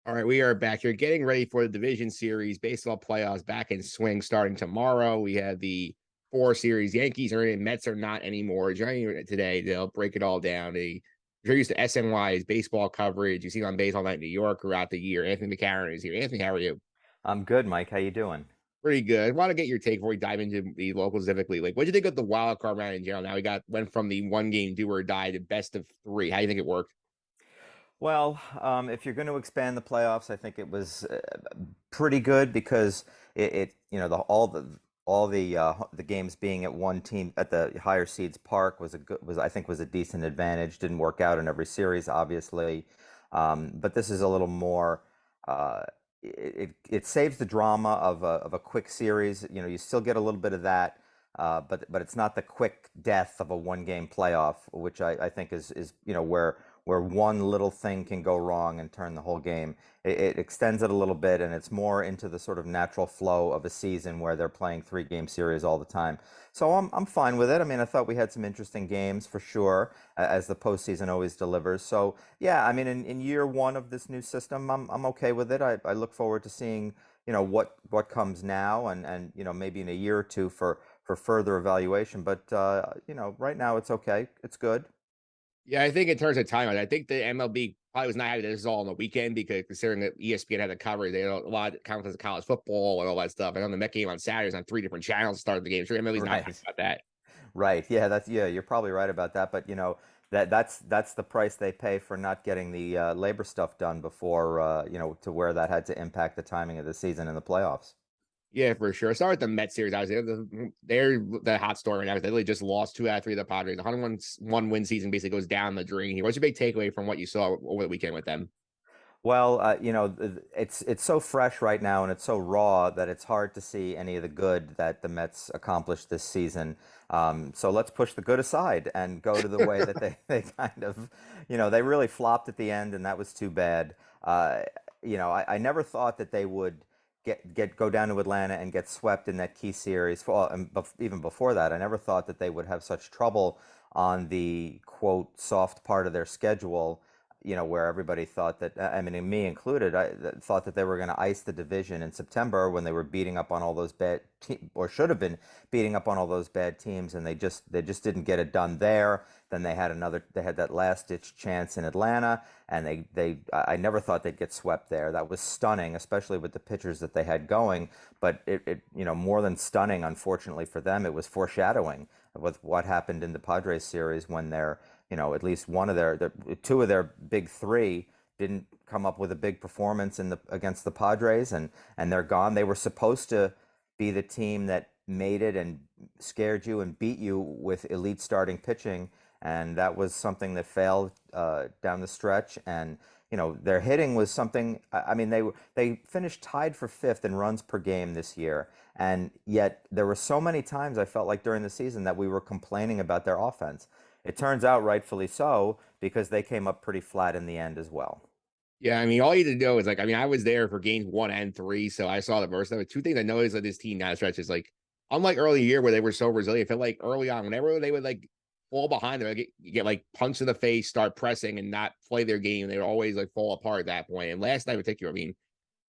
All right, we are back here getting ready for the Division Series baseball playoffs back in swing starting tomorrow. We have the four series. Yankees are in, Mets are not anymore. Joining you today, they'll break it all down. You're used to SNY's baseball coverage. You see on Baseball Night in New York throughout the year. Anthony McCarron is here. Anthony, how are you? I'm good, Mike. How you doing? Pretty good. I want to get your take before we dive into the local specifically. Like, what do you think of the wild card round in general? Now went from the one game do or die to best of three. How do you think it worked? Well, if you're going to expand the playoffs, I think it was pretty good because the games being at one team at the higher seeds park was a decent advantage. Didn't work out in every series, obviously, but this is a little more. Uh, it saves the drama of a quick series. You know, you still get a little bit of that. But it's not the quick death of a one game playoff, which I think is where one little thing can go wrong and turn the whole game. It extends it a little bit, and it's more into the sort of natural flow of a season where they're playing three-game series all the time. So I'm fine with it. I mean, I thought we had some interesting games for sure, as the postseason always delivers. So yeah, I mean, in year one of this new system, I'm okay with it. I look forward to seeing what comes now, and maybe in a year or two for further evaluation. But right now it's okay. It's good. Yeah, I think in terms of timeline, I think the MLB probably was not happy that this is all on the weekend because considering that ESPN had the coverage, they had a lot of counts of college football and all that stuff. And on the Met game on Saturdays on three different channels started the game. Sure, MLB's not happy Right. about that. Right. Yeah, you're probably right about that. But that's the price they pay for not getting the labor stuff done before to where that had to impact the timing of the season and the playoffs. Yeah, for sure. Start with the Met series. I was they're the hot story right now. They literally just lost two out of three of the Padres. The 101 win season basically goes down the drain here. What's your big takeaway from what you saw over the weekend with them? Well, it's so fresh right now and it's so raw that it's hard to see any of the good that the Mets accomplished this season. So let's push the good aside and go to the way that they kind of, they really flopped at the end, and that was too bad. I never thought that they would go down to Atlanta and get swept in that key series. Even before that, I never thought that they would have such trouble on the quote soft part of their schedule, where everybody thought that, I mean, and me included, thought that they were going to ice the division in September when they were beating up on all those or should have been beating up on all those bad teams, and they just didn't get it done there. Then they had that last ditch chance in Atlanta, and I never thought they'd get swept there. That was stunning, especially with the pitchers that they had going. But more than stunning, unfortunately for them, it was foreshadowing with what happened in the Padres series when at least one of two of their big three didn't come up with a big performance against the Padres, and they're gone. They were supposed to be the team that made it and scared you and beat you with elite starting pitching, and that was something that failed down the stretch. And their hitting was something. I mean, they finished tied for fifth in runs per game this year, and yet there were so many times I felt like during the season that we were complaining about their offense. It turns out rightfully so, because they came up pretty flat in the end as well. Yeah, I mean, all you need to know is like, I mean, I was there for games one and three, so I saw the verse. There were two things I noticed of this team now stretch is like, unlike early year where they were so resilient, I felt like early on, whenever they would like fall behind, they would get like punched in the face, start pressing, and not play their game. They would always like fall apart at that point. And last night in particular, I mean,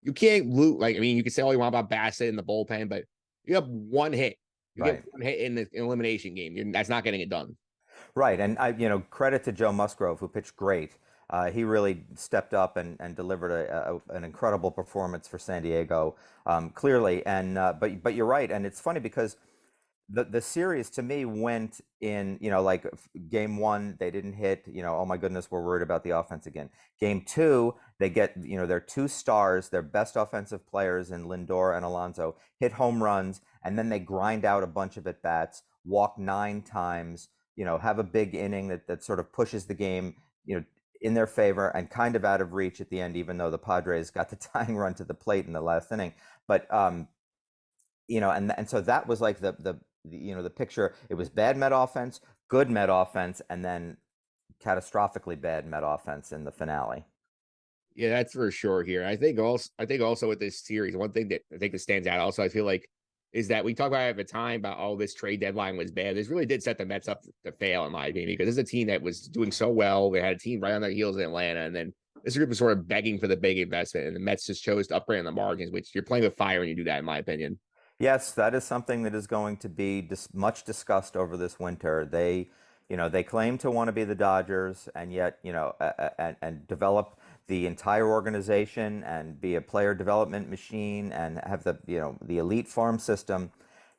you can't lose. Like, I mean, you can say all you want about Bassett in the bullpen, but you have one hit. You get Right. one hit in the elimination game. That's not getting it done. Right, and credit to Joe Musgrove, who pitched great. He really stepped up and delivered an incredible performance for San Diego, clearly. And but you're right, and it's funny because the series to me went in, like game one, they didn't hit, oh my goodness, we're worried about the offense again. Game two, they get, their two stars, their best offensive players in Lindor and Alonso, hit home runs, and then they grind out a bunch of at bats, walk nine times, have a big inning that sort of pushes the game, in their favor and kind of out of reach at the end, even though the Padres got the tying run to the plate in the last inning. But and so that was like the picture. It was bad Met offense, good Met offense, and then catastrophically bad Met offense in the finale. Yeah, that's for sure here. I think also with this series, one thing that I think that stands out also, I feel like, is that we talk about it at the time about this trade deadline was bad. This really did set the Mets up to fail, in my opinion, because this is a team that was doing so well. They had a team right on their heels in Atlanta, and then this group is sort of begging for the big investment, and the Mets just chose to upgrade on the margins, which you're playing with fire when you do that, in my opinion. Yes, that is something that is going to be much discussed over this winter. They claim to want to be the Dodgers, and yet, and develop the entire organization and be a player development machine and have the elite farm system.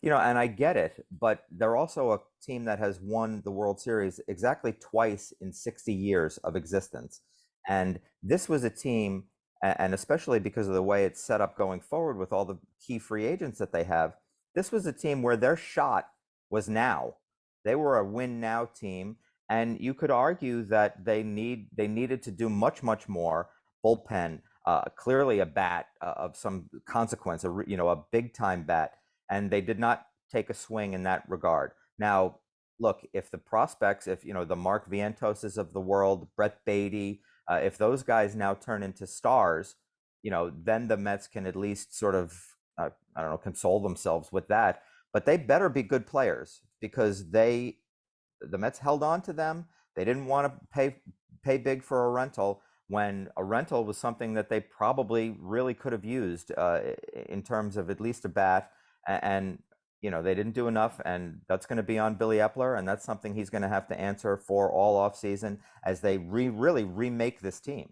And I get it, but they're also a team that has won the World Series exactly twice in 60 years of existence. And this was a team, and especially because of the way it's set up going forward with all the key free agents that they have, this was a team where their shot was now. They were a win now team, and you could argue that they needed to do much more. Bullpen, clearly a bat of some consequence, a big time bat, and they did not take a swing in that regard. Now, look, if the prospects, if the Mark Vientoses of the world, Brett Beatty, if those guys now turn into stars, then the Mets can at least sort of, I don't know, console themselves with that. But they better be good players because the Mets held on to them. They didn't want to pay big for a rental when a rental was something that they probably really could have used in terms of at least a bat. And they didn't do enough, and that's going to be on Billy Epler, and that's something he's going to have to answer for all offseason as they really remake this team.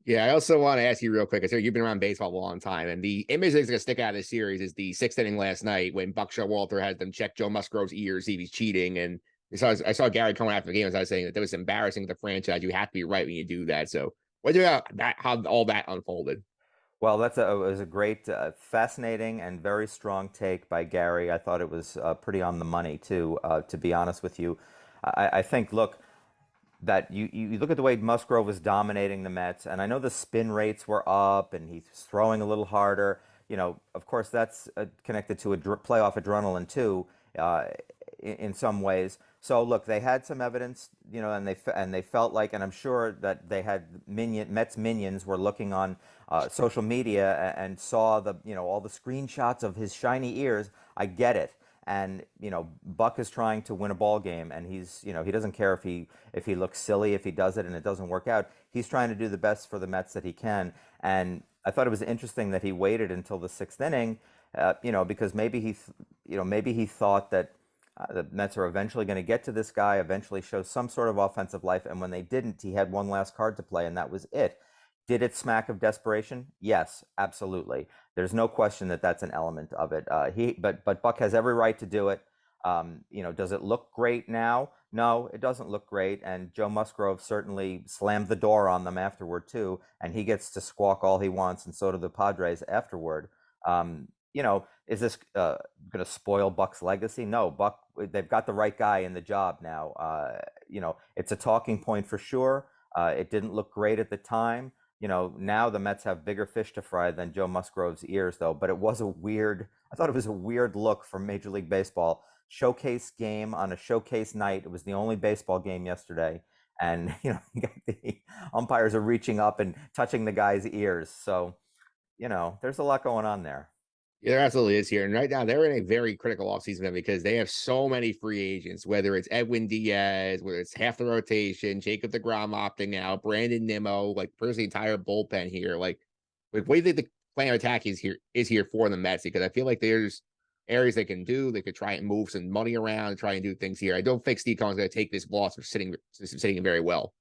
Yeah, I also want to ask you real quick. I know you've been around baseball a long time, and the image that's going to stick out of this series is the sixth inning last night when Buck Showalter had them check Joe Musgrove's ears, see if he's cheating. And I saw Gary Cohen after the game as I was saying that was embarrassing to the franchise. You have to be right when you do that. So, what do you about that? How all that unfolded? Well, it was a great, fascinating, and very strong take by Gary. I thought it was pretty on the money too. To be honest with you, I think, look, that you look at the way Musgrove was dominating the Mets, and I know the spin rates were up, and he's throwing a little harder. Of course, that's connected to playoff adrenaline too, in some ways. So look, they had some evidence, and they felt like, and I'm sure that they had Mets minions were looking on social media and saw all the screenshots of his shiny ears. I get it. And Buck is trying to win a ball game, and he doesn't care if he looks silly if he does it and it doesn't work out. He's trying to do the best for the Mets that he can. And I thought it was interesting that he waited until the sixth inning, because maybe he thought that the Mets are eventually going to get to this guy, eventually show some sort of offensive life, and when they didn't, he had one last card to play, and that was it. Did it smack of desperation? Yes, absolutely. There's no question that that's an element of it. But Buck has every right to do it. Does it look great now? No, it doesn't look great. And Joe Musgrove certainly slammed the door on them afterward too, and he gets to squawk all he wants, and so do the Padres afterward. Is this going to spoil Buck's legacy? No, Buck. They've got the right guy in the job now. It's a talking point for sure. It didn't look great at the time. Now the Mets have bigger fish to fry than Joe Musgrove's ears, though. But I thought it was a weird look from Major League Baseball. Showcase game on a showcase night. It was the only baseball game yesterday. And, the umpires are reaching up and touching the guy's ears. So, there's a lot going on there. Yeah, there absolutely is here. And right now they're in a very critical offseason because they have so many free agents, whether it's Edwin Diaz, whether it's half the rotation, Jacob DeGrom opting out, Brandon Nimo, like pretty the entire bullpen here. Like what do you think the plan of attack is here for the Mets? Because I feel like there's areas they can do. They could try and move some money around and try and do things here. I don't think Steve Cohen's going to take this loss for sitting very well.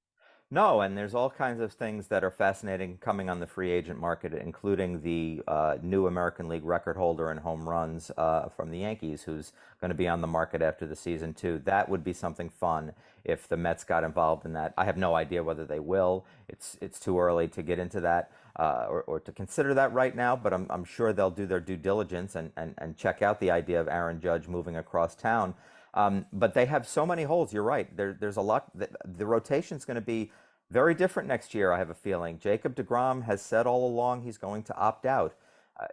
No, and there's all kinds of things that are fascinating coming on the free agent market, including the new American League record holder in home runs from the Yankees, who's going to be on the market after the season too. That would be something fun if the Mets got involved in that. I have no idea whether they will. It's too early to get into that or to consider that right now, but I'm sure they'll do their due diligence and check out the idea of Aaron Judge moving across town. But they have so many holes. You're right. There's a lot. The rotation's going to be very different next year, I have a feeling. Jacob DeGrom has said all along he's going to opt out.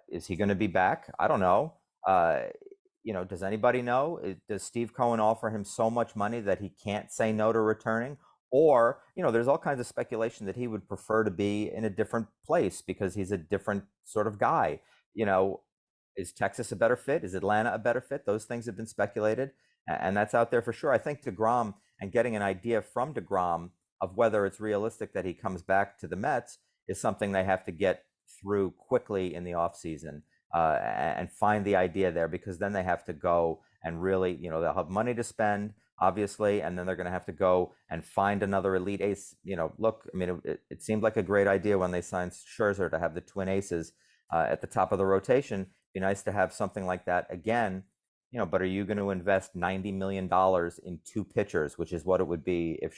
Is he going to be back? I don't know. Does anybody know? Does Steve Cohen offer him so much money that he can't say no to returning? Or, there's all kinds of speculation that he would prefer to be in a different place because he's a different sort of guy. Is Texas a better fit? Is Atlanta a better fit? Those things have been speculated, and that's out there for sure. I think DeGrom, and getting an idea from DeGrom, of whether it's realistic that he comes back to the Mets is something they have to get through quickly in the offseason, and find the idea there, because then they have to go and really, they'll have money to spend, obviously, and then they're going to have to go and find another elite ace. Look, I mean, it seemed like a great idea when they signed Scherzer to have the twin aces at the top of the rotation. Be nice to have something like that again. But are you going to invest $90 million in two pitchers, which is what it would be if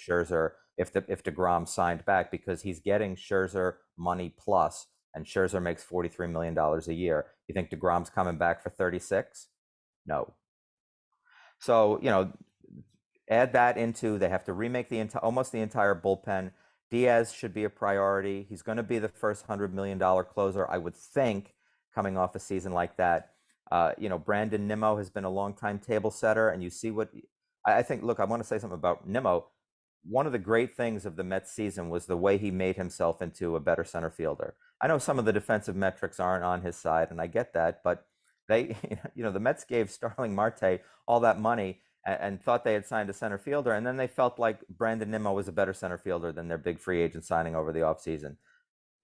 DeGrom signed back, because he's getting Scherzer money plus, and Scherzer makes $43 million a year. You think DeGrom's coming back for 36? No. So, add that into, they have to remake almost the entire bullpen. Diaz should be a priority. He's going to be the first $100 million closer, I would think, coming off a season like that. Brandon Nimo has been a long-time table setter, and you see what I think. Look, I want to say something about Nimo. One of the great things of the Mets season was the way he made himself into a better center fielder. I know some of the defensive metrics aren't on his side, and I get that, but they, the Mets gave Starling Marte all that money and thought they had signed a center fielder, and then they felt like Brandon Nimo was a better center fielder than their big free agent signing over the offseason.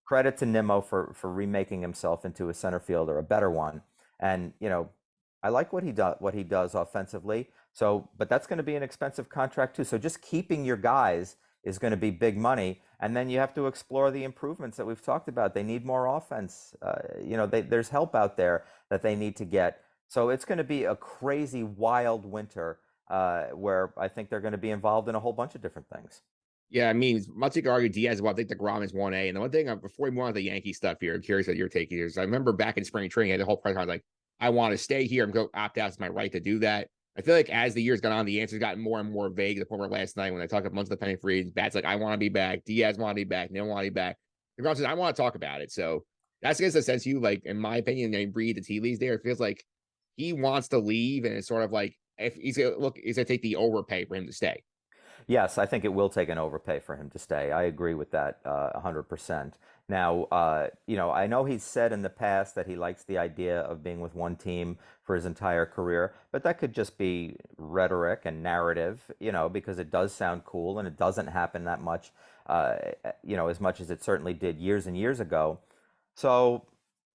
Credit to Nimo for remaking himself into a center fielder, a better one. And I like what he does offensively. So, but that's going to be an expensive contract too. So just keeping your guys is going to be big money, and then you have to explore the improvements that we've talked about. They need more offense. There's help out there that they need to get. So it's going to be a crazy, wild winter where I think they're going to be involved in a whole bunch of different things. Yeah, I mean, much you could argue Diaz, well, I think DeGrom is 1A. And the one thing, before we move on to the Yankee stuff here, I'm curious what your take is. I remember back in spring training, I had the whole press conference like, I want to stay here. I'm going to opt out. It's my right to do that. I feel like as the years gone on, the answers gotten more and more vague. The point where last night when I talked to a bunch of the pending free agents, Bat's like, I want to be back. Diaz want to be back. They don't want to be back. DeGrom says, I want to talk about it. So that's against the sense you, like, in my opinion, they read the tea leaves there. It feels like he wants to leave. And it's sort of like, if he's going to take the overpay for him to stay. Yes, I think it will take an overpay for him to stay. I agree with that 100%. Now, I know he's said in the past that he likes the idea of being with one team for his entire career, but that could just be rhetoric and narrative, because it does sound cool and it doesn't happen that much, as much as it certainly did years and years ago. So,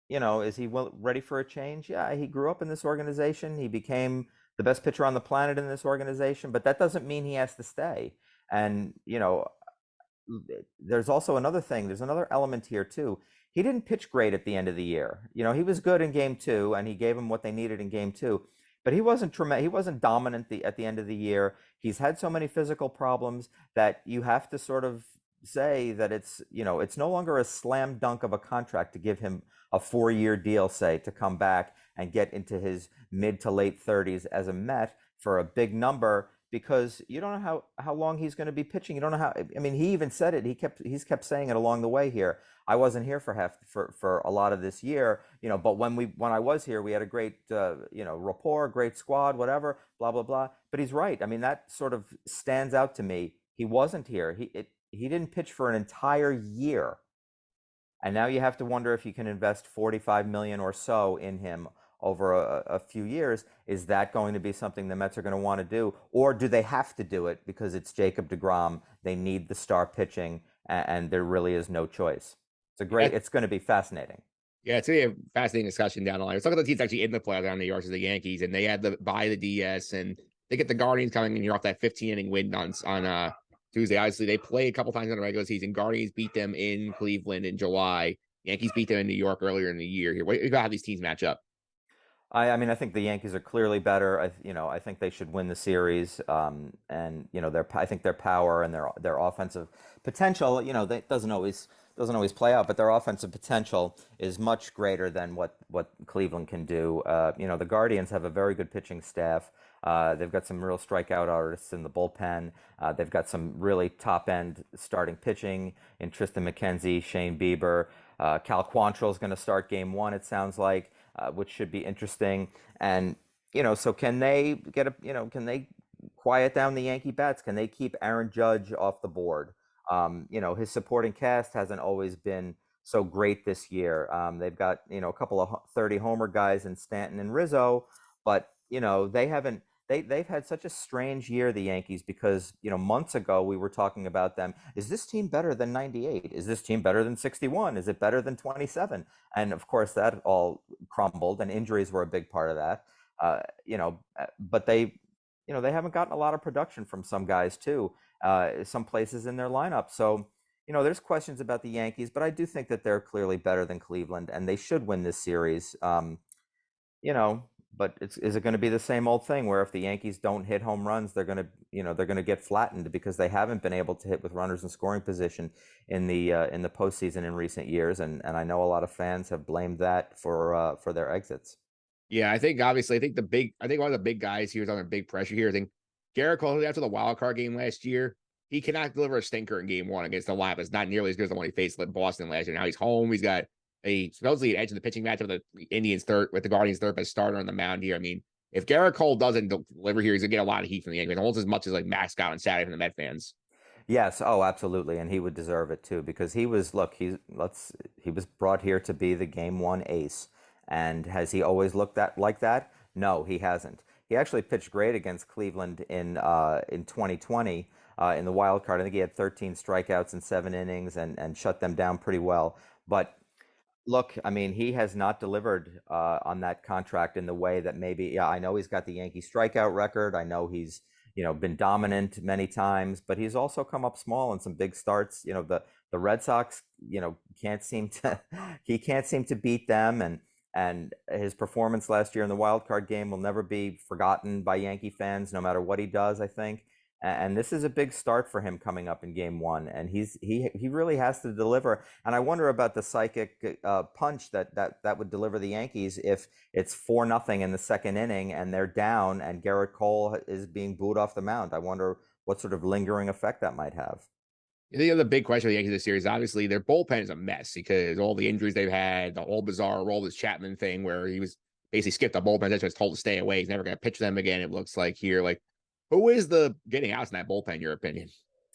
is he ready for a change? Yeah, he grew up in this organization. He became the best pitcher on the planet in this organization, but that doesn't mean he has to stay. And, there's also another thing. There's another element here too. He didn't pitch great at the end of the year. He was good in game 2 and he gave them what they needed in game 2, but he wasn't tremendous. He wasn't dominant at the end of the year. He's had so many physical problems that you have to sort of say that it's no longer a slam dunk of a contract to give him a 4-year deal, say, to come back and get into his mid to late 30s as a Met for a big number, because you don't know how long he's going to be pitching. You don't know how. I mean, he even said it. He's kept saying it along the way here. I wasn't here for a lot of this year, but when I was here, we had a great rapport, great squad, whatever, blah blah blah. But he's right. I mean, that sort of stands out to me. He wasn't here. He didn't pitch for an entire year. And now you have to wonder if you can invest 45 million or so in him over a few years. Is that going to be something the Mets are going to want to do? Or do they have to do it because it's Jacob deGrom? They need the star pitching and there really is no choice. It's going to be fascinating. Yeah, it's going to be a fascinating discussion down the line. Let's talk about the teams actually in the playoffs down the yards of the Yankees, and they had to buy the DS, and they get the Guardians coming in here off that 15-inning win on Tuesday. Obviously, they play a couple times in the regular season. Guardians beat them in Cleveland in July. Yankees beat them in New York earlier in the year. Here, what about how these teams match up? I mean, I think the Yankees are clearly better. I think they should win the series. And I think their power and their offensive potential, that doesn't always play out, but their offensive potential is much greater than what Cleveland can do. The Guardians have a very good pitching staff. They've got some real strikeout artists in the bullpen. They've got some really top-end starting pitching in Tristan McKenzie, Shane Bieber. Cal Quantrill is going to start game 1, it sounds like, which should be interesting. And, so can they can they quiet down the Yankee bats? Can they keep Aaron Judge off the board? His supporting cast hasn't always been so great this year. They've got, a couple of 30 homer guys in Stanton and Rizzo, but, they they've had such a strange year, the Yankees, because months ago we were talking about them. Is this team better than 98? Is this team better than 61? Is it better than 27? And of course that all crumbled, and injuries were a big part of that. But they haven't gotten a lot of production from some guys too, some places in their lineup. So there's questions about the Yankees, but I do think that they're clearly better than Cleveland, and they should win this series. You know, but is it going to be the same old thing where if the Yankees don't hit home runs, they're going to get flattened because they haven't been able to hit with runners in scoring position in the postseason in recent years, and I know a lot of fans have blamed that for their exits. Yeah, I think obviously, I think one of the big guys here is under big pressure here. I think Garrett Cole, after the wild card game last year, he cannot deliver a stinker in game one against the lineup. It's not nearly as good as the one he faced with Boston last year. Now he's home. He's got supposedly an edge in the pitching match with the Indians third, with the Guardians third as starter on the mound here. I mean, if Garrett Cole doesn't deliver here, he's gonna get a lot of heat from the Yankees, almost as much as like Max Scott and Saturday from the Met fans. Yes, oh, absolutely, and he would deserve it too because he was brought here to be the game one ace, and has he always looked like that? No, he hasn't. He actually pitched great against Cleveland in 2020 in the wild card. I think he had 13 strikeouts in 7 innings and shut them down pretty well. But look, I mean, he has not delivered on that contract in the way that maybe, yeah, I know he's got the Yankee strikeout record. I know he's, been dominant many times, but he's also come up small in some big starts. The Red Sox, can't seem to, he can't seem to beat them. And his performance last year in the wild card game will never be forgotten by Yankee fans, no matter what he does, I think. And this is a big start for him coming up in game one, and he really has to deliver. And I wonder about the psychic punch that would deliver the Yankees if it's 4-0 in the second inning and they're down and Garrett Cole is being booed off the mound. I wonder what sort of lingering effect that might have. I think the big question with the Yankees this series, obviously, their bullpen is a mess because all the injuries they've had, the whole bizarre Roldis Chapman thing where he was basically skipped the bullpen, that's just told to stay away. He's never going to pitch them again. It looks like here, like who is the getting outs in that bullpen? In your opinion,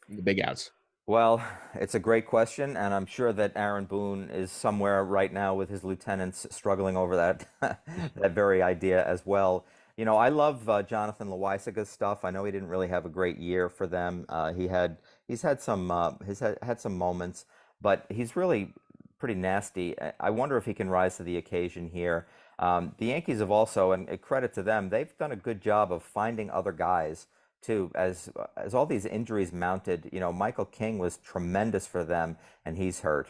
the big outs. Well, it's a great question, and I'm sure that Aaron Boone is somewhere right now with his lieutenants struggling over that that very idea as well. I love Jonathan Loaisiga's stuff. I know he didn't really have a great year for them. He's had some moments, but he's really pretty nasty. I wonder if he can rise to the occasion here. The Yankees have also, and credit to them, they've done a good job of finding other guys too, as all these injuries mounted. Michael King was tremendous for them, and he's hurt.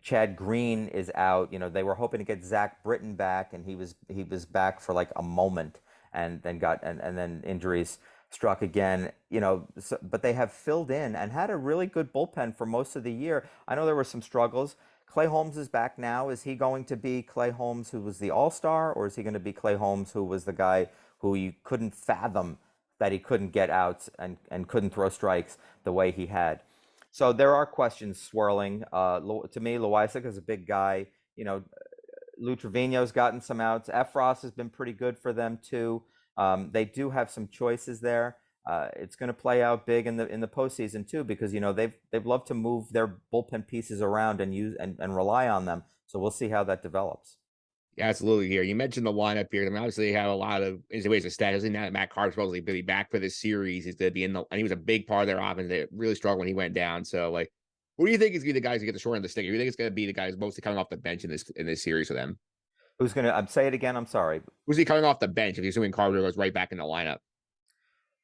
Chad Green is out. They were hoping to get Zach Britton back, and he was back for like a moment, and then injuries struck again. But they have filled in and had a really good bullpen for most of the year. I know there were some struggles. Clay Holmes is back now. Is he going to be Clay Holmes, who was the All-Star, or is he going to be Clay Holmes, who was the guy who you couldn't fathom that he couldn't get outs and couldn't throw strikes the way he had? So there are questions swirling. To me, Loisiga is a big guy. Lou Trevino's gotten some outs. Efros has been pretty good for them too. They do have some choices there. It's going to play out big in the postseason too, because they've loved to move their bullpen pieces around and use and rely on them. So we'll see how that develops. Yeah, absolutely. Here, you mentioned the lineup here. I mean, obviously, they have a lot of ways of stats. Now that McCarron supposedly be back for this series, he's going to be and he was a big part of their offense. They really struggled when he went down. So, like, who do you think is going to be the guys who get the short end of the stick? Who do you think it's going to be the guys mostly coming off the bench in this series for them? Who's going to say it again? I'm sorry. Who's he coming off the bench if you're assuming Carter goes right back in the lineup?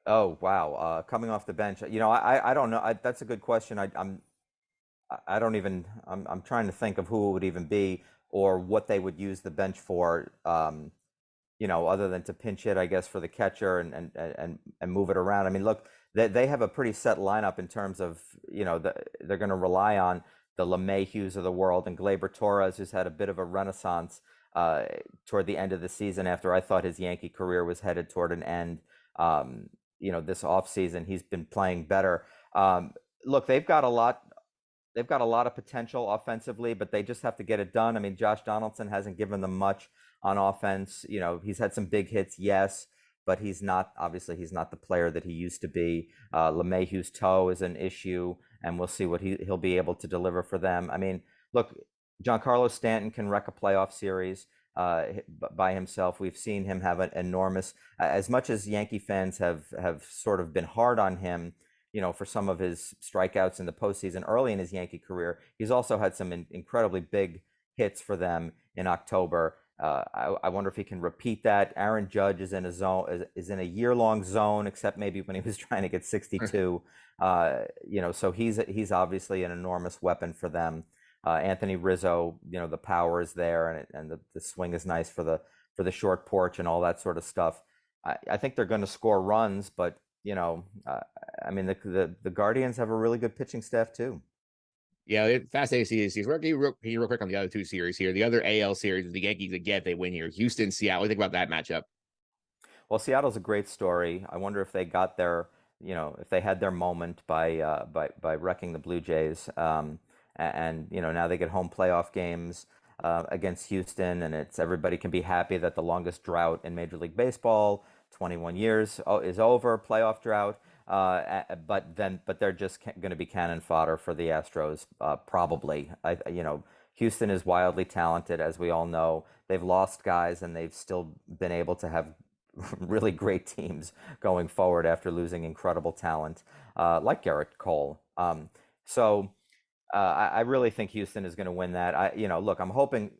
Oh wow, coming off the bench. I don't know. That's a good question. I don't even. I'm trying to think of who it would even be or what they would use the bench for. Other than to pinch hit, I guess, for the catcher and move it around. I mean, look, they have a pretty set lineup in terms of they're going to rely on the LeMahieu's of the world and Gleyber Torres, who's had a bit of a renaissance toward the end of the season after I thought his Yankee career was headed toward an end. This offseason, he's been playing better. Look, they've got a lot. They've got a lot of potential offensively, but they just have to get it done. I mean, Josh Donaldson hasn't given them much on offense. He's had some big hits, yes, but he's not the player that he used to be. LeMahieu's toe is an issue, and we'll see what he'll be able to deliver for them. I mean, look, Giancarlo Stanton can wreck a playoff series. by himself. We've seen him have an enormous, as much as Yankee fans have sort of been hard on him, for some of his strikeouts in the postseason early in his Yankee career. He's also had some incredibly big hits for them in October. I wonder if he can repeat that. Aaron Judge is in a zone, is in a year-long zone, except maybe when he was trying to get 62. So he's obviously an enormous weapon for them. Anthony Rizzo, the power is there, and the swing is nice for the short porch and all that sort of stuff. I think they're going to score runs, but I mean the Guardians have a really good pitching staff too. Yeah, it's fascinating to see these series. Real quick on the other two series here. The other AL series is the Yankees again if they win here. Houston, Seattle. What do you think about that matchup? Well, Seattle's a great story. I wonder if they got their, if they had their moment by wrecking the Blue Jays. And now they get home playoff games against Houston, and it's everybody can be happy that the longest drought in Major League Baseball, 21 years, is over, playoff drought. But they're just going to be cannon fodder for the Astros, probably. Houston is wildly talented, as we all know. They've lost guys, and they've still been able to have really great teams going forward after losing incredible talent, like Garrett Cole. I really think Houston is going to win that. Look, I'm hoping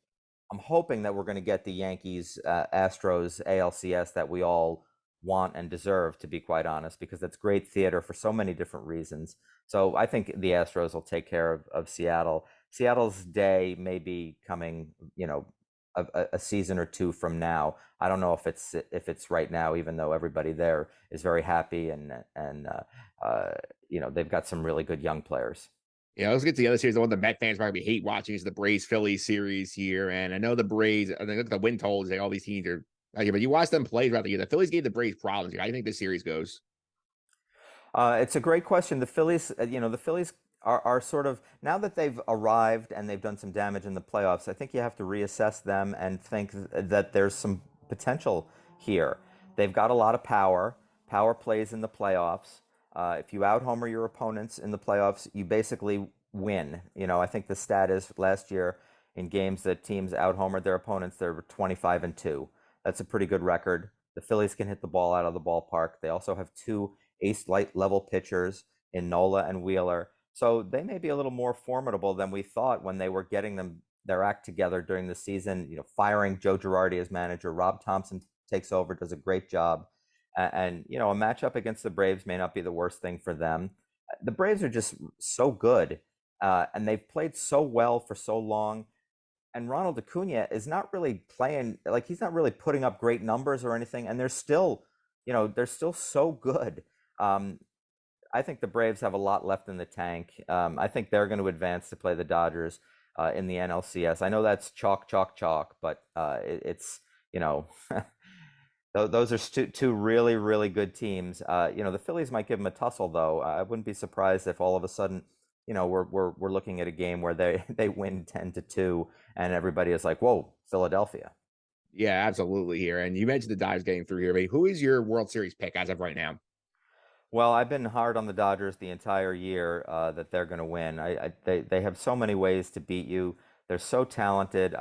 that we're going to get the Yankees Astros ALCS that we all want and deserve, to be quite honest, because that's great theater for so many different reasons. So I think the Astros will take care of Seattle. Seattle's day may be coming, a season or two from now. I don't know if it's right now, even though everybody there is very happy and they've got some really good young players. Yeah, let's get to the other series. The one the Met fans probably hate watching is the Braves Phillies series here. And I know the Braves, I think the win totals, all these teams are out here, but you watch them play throughout the year. The Phillies gave the Braves problems here. How do you think this series goes? It's a great question. The Phillies, the Phillies are sort of, now that they've arrived and they've done some damage in the playoffs, I think you have to reassess them and think that there's some potential here. They've got a lot of power. Power plays in the playoffs. If you out-homer your opponents in the playoffs, you basically win. I think the stat is last year in games that teams out-homered their opponents, they were 25-2. That's a pretty good record. The Phillies can hit the ball out of the ballpark. They also have two ace light level pitchers in Nola and Wheeler. So they may be a little more formidable than we thought when they were getting their act together during the season, firing Joe Girardi as manager. Rob Thompson takes over, does a great job. And a matchup against the Braves may not be the worst thing for them. The Braves are just so good, and they've played so well for so long. And Ronald Acuna is not really playing, like, he's not really putting up great numbers or anything. And they're still so good. I think the Braves have a lot left in the tank. I think they're going to advance to play the Dodgers in the NLCS. I know that's chalk, chalk, chalk, but it's those are two really, really good teams. The Phillies might give them a tussle, though. I wouldn't be surprised if all of a sudden, we're looking at a game where they win 10-2, and everybody is like, "Whoa, Philadelphia." Yeah, absolutely here. And you mentioned the Dodgers getting through here, but who is your World Series pick as of right now? Well, I've been hard on the Dodgers the entire year that they're going to win. They have so many ways to beat you. They're so talented.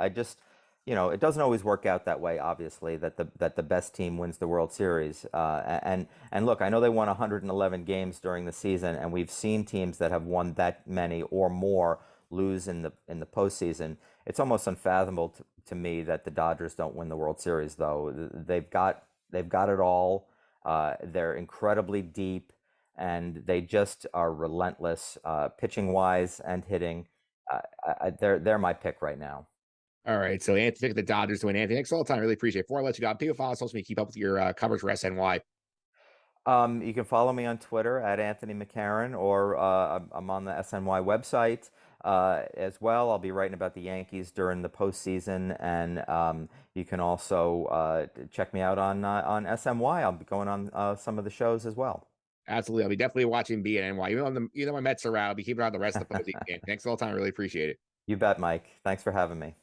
It doesn't always work out that way. Obviously, that the best team wins the World Series. And look, I know they won 111 games during the season, and we've seen teams that have won that many or more lose in the postseason. It's almost unfathomable to me that the Dodgers don't win the World Series, though. They've got it all. They're incredibly deep, and they just are relentless, pitching wise and hitting. They're my pick right now. All right. So Anthony picked the Dodgers to win. Anthony, thanks all the time. Really appreciate it. Before I let you go, people follow social media, keep up with your coverage for SNY. You can follow me on Twitter at Anthony McCarron, or I'm on the SNY website as well. I'll be writing about the Yankees during the postseason, and you can also check me out on SNY. I'll be going on some of the shows as well. Absolutely. I'll be definitely watching B at NY. Even though my Mets are out, I'll be keeping on the rest of the postseason game. Thanks all the time. I really appreciate it. You bet, Mike. Thanks for having me.